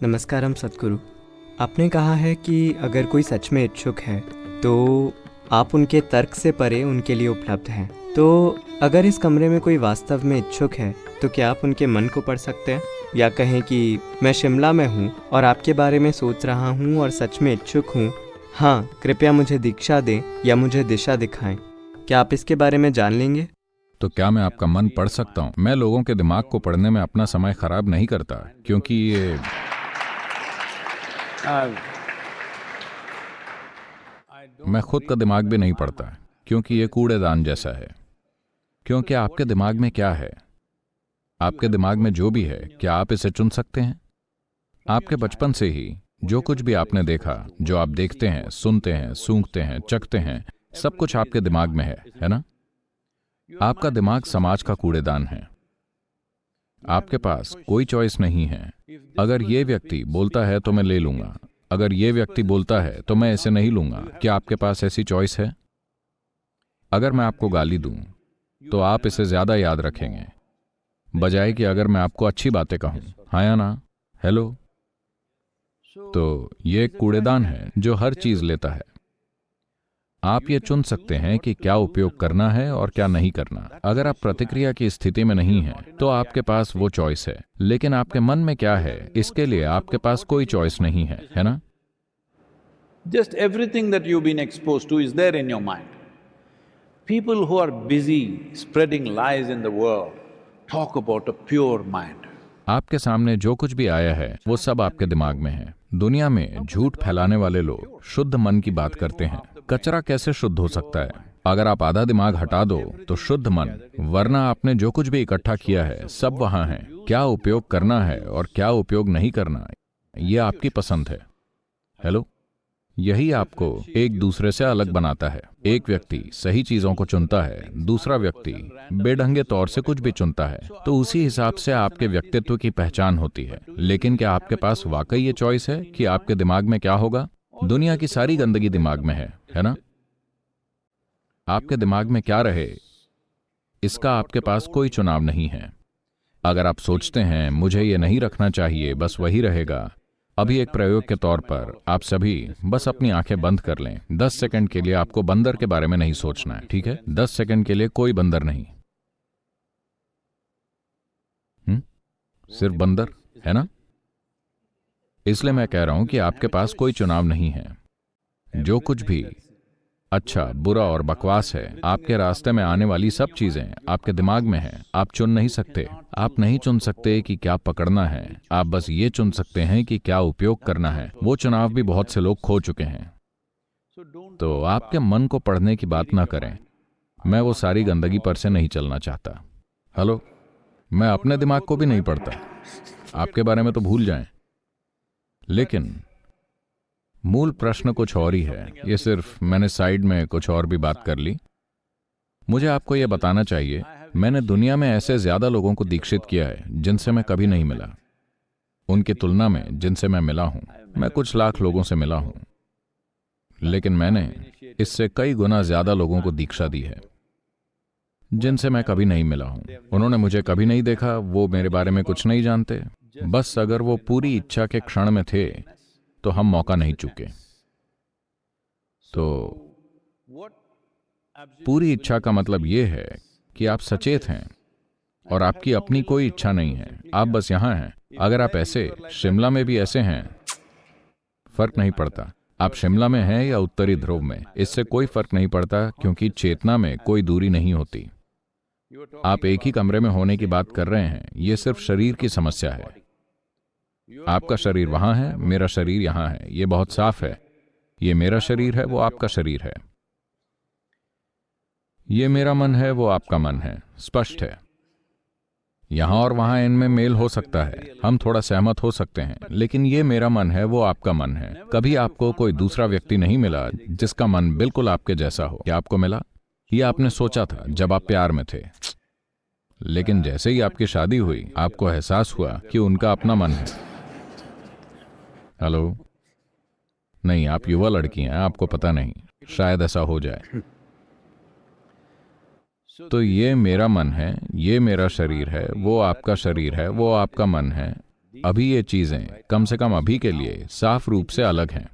नमस्कारम सद्गुरु। आपने कहा है कि अगर कोई सच में इच्छुक है तो आप उनके तर्क से परे उनके लिए उपलब्ध हैं। तो अगर इस कमरे में कोई वास्तव में इच्छुक है तो क्या आप उनके मन को पढ़ सकते हैं? या कहें कि मैं शिमला में हूँ और आपके बारे में सोच रहा हूँ और सच में इच्छुक हूँ, हाँ कृपया मुझे दीक्षा दें या मुझे दिशा दिखाएं। क्या आप इसके बारे में जान लेंगे? तो क्या मैं आपका मन पढ़ सकता हूँ? मैं लोगों के दिमाग को पढ़ने में अपना समय खराब नहीं करता, क्योंकि ये मैं खुद का दिमाग भी नहीं पढ़ता, क्योंकि ये कूड़ेदान जैसा है। क्योंकि आपके दिमाग में क्या है, आपके दिमाग में जो भी है, क्या आप इसे चुन सकते हैं? आपके बचपन से ही जो कुछ भी आपने देखा, जो आप देखते हैं, सुनते हैं, सूंघते हैं, चखते हैं, सब कुछ आपके दिमाग में है ना? आपका दिमाग समाज का कूड़ेदान है। आपके पास कोई चॉइस नहीं है। अगर ये व्यक्ति बोलता है तो मैं ले लूंगा, अगर ये व्यक्ति बोलता है तो मैं इसे नहीं लूंगा। क्या आपके पास ऐसी चॉइस है? अगर मैं आपको गाली दूं तो आप इसे ज्यादा याद रखेंगे, बजाय कि अगर मैं आपको अच्छी बातें कहूं। हाँ या ना? हेलो? तो ये एक कूड़ेदान है जो हर चीज लेता है। आप ये चुन सकते हैं कि क्या उपयोग करना है और क्या नहीं करना। अगर आप प्रतिक्रिया की स्थिति में नहीं हैं, तो आपके पास वो चॉइस है। लेकिन आपके मन में क्या है, इसके लिए आपके पास कोई चॉइस नहीं है ना? Just everything that you've been exposed to is there in your mind. People who are busy spreading lies in the world talk about a pure mind. आपके सामने जो कुछ भी आया है वो सब आपके दिमाग में है। दुनिया में झूठ फैलाने वाले लोग शुद्ध मन की बात करते हैं। कचरा कैसे शुद्ध हो सकता है? अगर आप आधा दिमाग हटा दो तो शुद्ध मन, वरना आपने जो कुछ भी इकट्ठा किया है सब वहां है। क्या उपयोग करना है और क्या उपयोग नहीं करना, ये आपकी पसंद है। हेलो? यही आपको एक दूसरे से अलग बनाता है। एक व्यक्ति सही चीजों को चुनता है, दूसरा व्यक्ति बेढंगे तौर से कुछ भी चुनता है, तो उसी हिसाब से आपके व्यक्तित्व की पहचान होती है। लेकिन क्या आपके पास वाकई ये चॉइस है कि आपके दिमाग में क्या होगा? दुनिया की सारी गंदगी दिमाग में है ना? आपके दिमाग में क्या रहे, इसका आपके पास कोई चुनाव नहीं है। अगर आप सोचते हैं मुझे ये नहीं रखना चाहिए, बस वही रहेगा। अभी एक प्रयोग के तौर पर आप सभी बस अपनी आंखें बंद कर लें। 10 सेकंड के लिए आपको बंदर के बारे में नहीं सोचना है, ठीक है? 10 सेकंड के लिए कोई बंदर नहीं। सिर्फ बंदर, है ना? इसलिए मैं कह रहा हूं कि आपके पास कोई चुनाव नहीं है। जो कुछ भी अच्छा, बुरा और बकवास है, आपके रास्ते में आने वाली सब चीजें आपके दिमाग में हैं। आप चुन नहीं सकते। आप नहीं चुन सकते कि क्या पकड़ना है, आप बस ये चुन सकते हैं कि क्या उपयोग करना है। वो चुनाव भी बहुत से लोग खो चुके हैं। तो आपके मन को पढ़ने की बात ना करें। मैं वो सारी गंदगी पर से नहीं चलना चाहता। हेलो? मैं अपने दिमाग को भी नहीं पढ़ता। आपके बारे में तो भूल जाएं। लेकिन मूल प्रश्न कुछ और ही है। ये सिर्फ मैंने साइड में कुछ और भी बात कर ली। मुझे आपको यह बताना चाहिए, मैंने दुनिया में ऐसे ज्यादा लोगों को दीक्षित किया है जिनसे मैं कभी नहीं मिला। उनकी तुलना में जिनसे मैं मिला हूं, मैं कुछ लाख लोगों से मिला हूं, लेकिन मैंने इससे कई गुना ज्यादा लोगों को दीक्षा दी है जिनसे मैं कभी नहीं मिला हूं। उन्होंने मुझे कभी नहीं देखा, वो मेरे बारे में कुछ नहीं जानते। बस अगर वो पूरी इच्छा के क्षण में थे तो हम मौका नहीं चूके। तो पूरी इच्छा का मतलब यह है कि आप सचेत हैं और आपकी अपनी कोई इच्छा नहीं है। आप बस यहां हैं। अगर आप ऐसे शिमला में भी ऐसे हैं, फर्क नहीं पड़ता आप शिमला में हैं या उत्तरी ध्रुव में, इससे कोई फर्क नहीं पड़ता, क्योंकि चेतना में कोई दूरी नहीं होती। आप एक ही कमरे में होने की बात कर रहे हैं, यह सिर्फ शरीर की समस्या है। आपका शरीर वहां है, मेरा शरीर यहां है। यह बहुत साफ है। ये मेरा शरीर है, वो आपका शरीर है। ये मेरा मन है, वो आपका मन है। स्पष्ट है। यहां और वहां इनमें मेल हो सकता है, हम थोड़ा सहमत हो सकते हैं, लेकिन ये मेरा मन है, वो आपका मन है। कभी आपको कोई दूसरा व्यक्ति नहीं मिला जिसका मन बिल्कुल आपके जैसा हो। क्या आपको मिला? ये आपने सोचा था जब आप प्यार में थे, लेकिन जैसे ही आपकी शादी हुई आपको एहसास हुआ कि उनका अपना मन है। हेलो? नहीं, आप युवा लड़की हैं, आपको पता नहीं, शायद ऐसा हो जाए। तो ये मेरा मन है, ये मेरा शरीर है, वो आपका शरीर है, वो आपका मन है। अभी ये चीजें कम से कम अभी के लिए साफ रूप से अलग हैं,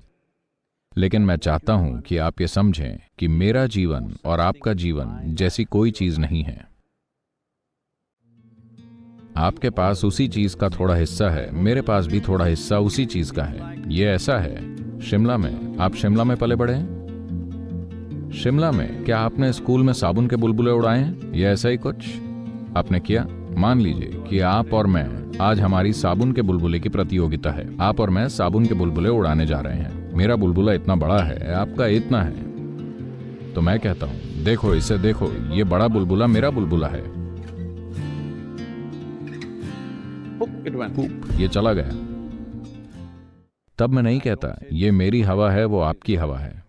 लेकिन मैं चाहता हूं कि आप ये समझें कि मेरा जीवन और आपका जीवन जैसी कोई चीज नहीं है। आपके पास उसी चीज का थोड़ा हिस्सा है, मेरे पास भी थोड़ा हिस्सा उसी चीज का है। ये ऐसा है, शिमला में, आप शिमला में पले बड़े हैं? शिमला में क्या आपने स्कूल में साबुन के बुलबुले उड़ाए हैं? ये ऐसा ही कुछ आपने किया? मान लीजिए कि आप और मैं, आज हमारी साबुन के बुलबुले की प्रतियोगिता है। आप और मैं साबुन के बुलबुले उड़ाने जा रहे हैं। मेरा बुलबुला इतना बड़ा है, आपका इतना है। तो मैं कहता हूं, देखो इसे देखो, ये बड़ा बुलबुला मेरा बुलबुला है। ये चला गया। तब मैं नहीं कहता ये मेरी हवा है, वो आपकी हवा है।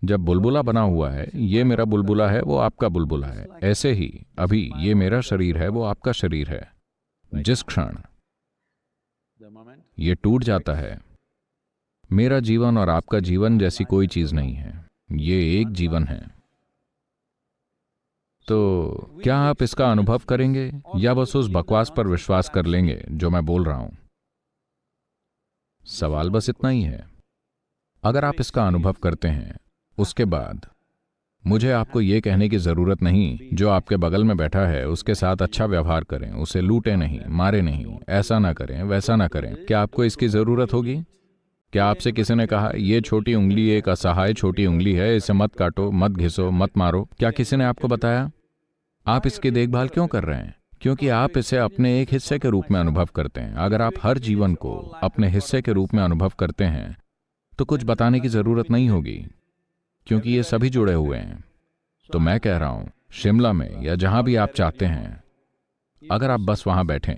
जब बुलबुला बना हुआ है, ये मेरा बुलबुला है, वो आपका बुलबुला है। ऐसे ही अभी ये मेरा शरीर है, वो आपका शरीर है। जिस क्षण ये टूट जाता है, मेरा जीवन और आपका जीवन जैसी कोई चीज नहीं है, ये एक जीवन है। तो क्या आप इसका अनुभव करेंगे या बस उस बकवास पर विश्वास कर लेंगे जो मैं बोल रहा हूं? सवाल बस इतना ही है। अगर आप इसका अनुभव करते हैं, उसके बाद मुझे आपको यह कहने की जरूरत नहीं, जो आपके बगल में बैठा है उसके साथ अच्छा व्यवहार करें, उसे लूटें नहीं, मारे नहीं, ऐसा ना करें, वैसा ना करें। क्या आपको इसकी जरूरत होगी? क्या आपसे किसी ने कहा ये छोटी उंगली एक असहाय छोटी उंगली है, इसे मत काटो, मत घिसो, मत मारो? क्या किसी ने आपको बताया? आप इसकी देखभाल क्यों कर रहे हैं? क्योंकि आप इसे अपने एक हिस्से के रूप में अनुभव करते हैं। अगर आप हर जीवन को अपने हिस्से के रूप में अनुभव करते हैं तो कुछ बताने की जरूरत नहीं होगी, क्योंकि ये सभी जुड़े हुए हैं। तो मैं कह रहा हूं, शिमला में या जहां भी आप चाहते हैं, अगर आप बस वहां बैठें,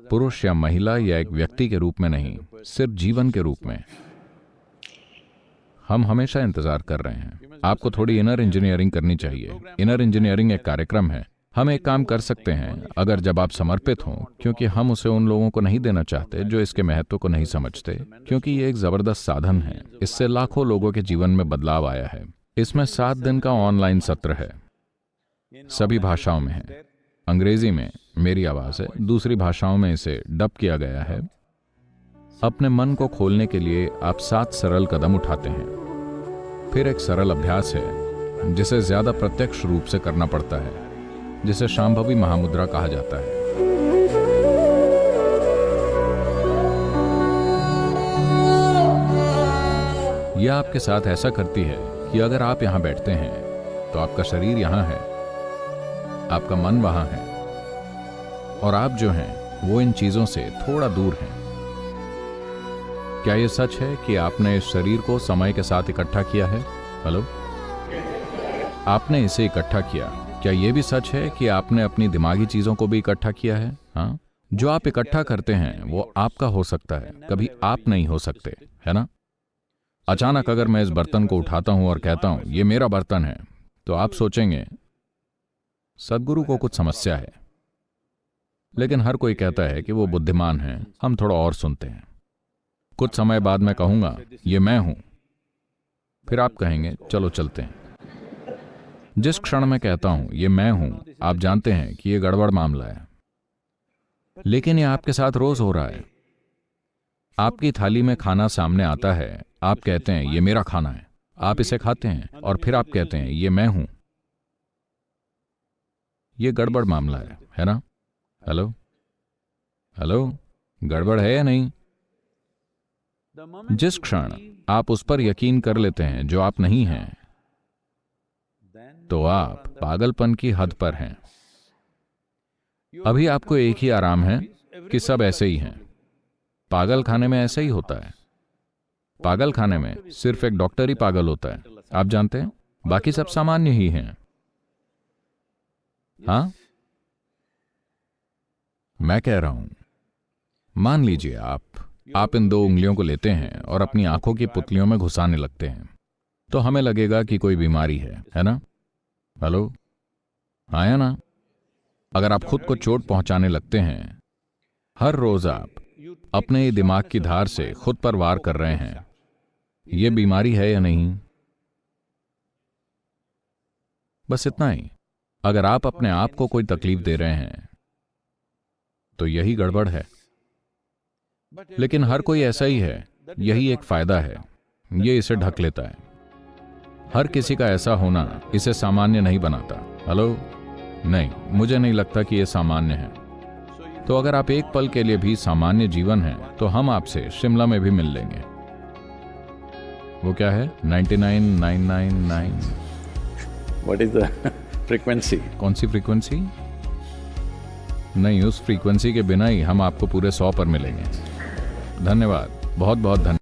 पुरुष या महिला या एक व्यक्ति के रूप में नहीं, सिर्फ जीवन के रूप में। हम हमेशा इंतजार कर रहे हैं। आपको थोड़ी इनर इंजीनियरिंग करनी चाहिए। इनर इंजीनियरिंग एक कार्यक्रम है। हम एक काम कर सकते हैं अगर जब आप समर्पित हों, क्योंकि हम उसे उन लोगों को नहीं देना चाहते जो इसके महत्व को नहीं समझते, क्योंकि ये एक जबरदस्त साधन है। इससे लाखों लोगों के जीवन में बदलाव आया है। इसमें 7 दिन का ऑनलाइन सत्र है, सभी भाषाओं में है। अंग्रेजी में मेरी आवाज है, दूसरी भाषाओं में इसे डब किया गया है। अपने मन को खोलने के लिए आप 7 सरल कदम उठाते हैं। फिर एक सरल अभ्यास है जिसे ज्यादा प्रत्यक्ष रूप से करना पड़ता है, जिसे शांभवी महामुद्रा कहा जाता है। यह आपके साथ ऐसा करती है कि अगर आप यहां बैठते हैं तो आपका शरीर यहां है, आपका मन वहां है, और आप जो हैं वो इन चीजों से थोड़ा दूर हैं। क्या यह सच है कि आपने इस शरीर को समय के साथ इकट्ठा किया है? हेलो, आपने इसे इकट्ठा किया। क्या यह भी सच है कि आपने अपनी दिमागी चीजों को भी इकट्ठा किया है? हाँ, जो आप इकट्ठा करते हैं वो आपका हो सकता है, कभी आप नहीं हो सकते, है ना? अचानक अगर मैं इस बर्तन को उठाता हूं और कहता हूं ये मेरा बर्तन है, तो आप सोचेंगे सद्गुरु को कुछ समस्या है। लेकिन हर कोई कहता है कि वो बुद्धिमान है। हम थोड़ा और सुनते हैं। कुछ समय बाद मैं कहूंगा ये मैं हूं, फिर आप कहेंगे चलो चलते हैं। जिस क्षण मैं कहता हूं ये मैं हूं, आप जानते हैं कि ये गड़बड़ मामला है। लेकिन ये आपके साथ रोज हो रहा है। आपकी थाली में खाना सामने आता है, आप कहते हैं ये मेरा खाना है, आप इसे खाते हैं, और फिर आप कहते हैं ये मैं हूं। ये गड़बड़ मामला है ना? हेलो हेलो, गड़बड़ है या नहीं? जिस क्षण आप उस पर यकीन कर लेते हैं जो आप नहीं हैं, तो आप पागलपन की हद पर हैं। अभी आपको एक ही आराम है कि सब ऐसे ही हैं। पागल खाने में ऐसा ही होता है। पागल खाने में सिर्फ एक डॉक्टर ही पागल होता है, आप जानते हैं, बाकी सब सामान्य ही हैं। हाँ, मैं कह रहा हूं, मान लीजिए आप इन 2 उंगलियों को लेते हैं और अपनी आंखों की पुतलियों में घुसाने लगते हैं, तो हमें लगेगा कि कोई बीमारी है ना? हेलो, हाँ या ना? अगर आप खुद को चोट पहुंचाने लगते हैं, हर रोज आप अपने दिमाग की धार से खुद पर वार कर रहे हैं, यह बीमारी है या नहीं? बस इतना ही। अगर आप अपने आप को कोई तकलीफ दे रहे हैं, तो यही गड़बड़ है। लेकिन हर कोई ऐसा ही है, यही एक फायदा है, ये इसे ढक लेता है। हर किसी का ऐसा होना इसे सामान्य नहीं बनाता। हेलो, नहीं, मुझे नहीं लगता कि यह सामान्य है। तो अगर आप एक पल के लिए भी सामान्य जीवन है तो हम आपसे शिमला में भी मिल लेंगे। वो क्या है? 99,999। What is the frequency? कौन सी फ्रीक्वेंसी? नहीं, उस फ्रीक्वेंसी के बिना ही हम आपको पूरे 100 पर मिलेंगे। धन्यवाद, बहुत बहुत धन्यवाद।